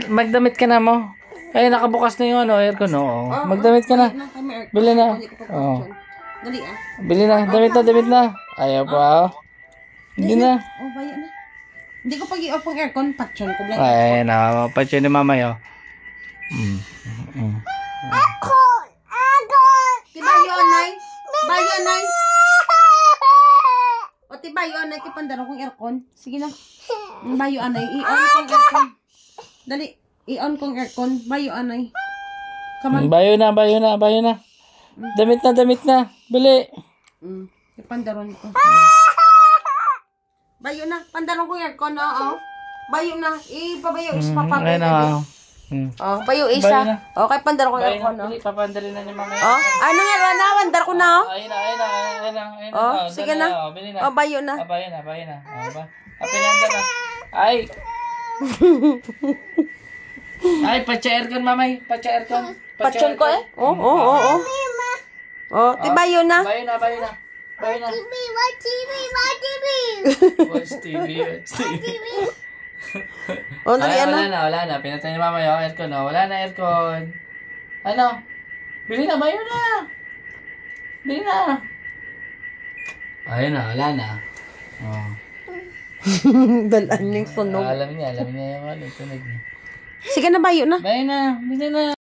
Magdamit ka na mo. Ay, nakabukas na yung ano, aircon, no? Magdamit ka na. Bili na. Oh. Dali ah. Bili na. Damit na. Ayaw pa. Hindi na. Oh, bayo na. Hindi ko pag-i-off ang aircon, patyon ko lang. Ay, napapatyo ni mama yun. Tibayo, anay. Bayo, anay. O, tibayo, anay. Kipandaro kong aircon. Sige na. Bayo, anay. I-on kong aircon. Dali. I-on kong aircon. Bayo, anay. Come on. Bayo na. Damit na. Bili. Ipandaron ko. Bayo na. Pandaron kong aircon, oo. Bayo na. Ipabayo is papagay. Ayun na. Oh, bayo isa. Okay, pandar ko Bayo yung na. Bili, papandali na ni mama. Oh, ano nga na, pandar ko na oh. Ayun na. Oh, sige na. Bili na. Oh, bayo na. Bayo na. Pinanda na. Ay. Ay, patsa aircon, mamay. Patsa aircon. Patyon ko eh. Oh. Oh, ti bayo na. Bayo na. Watch TV. Oh, dali ano? Wala na. Pinatay ni mama yung aircon, no? Wala na aircon. Ano? Bili na, bayo na. Bili na. Ayun na, wala na. Oh. Dalan yung sunog. Alam niya yung ano, tunog niya. Sige na, bayo na. Bayo na, bili na.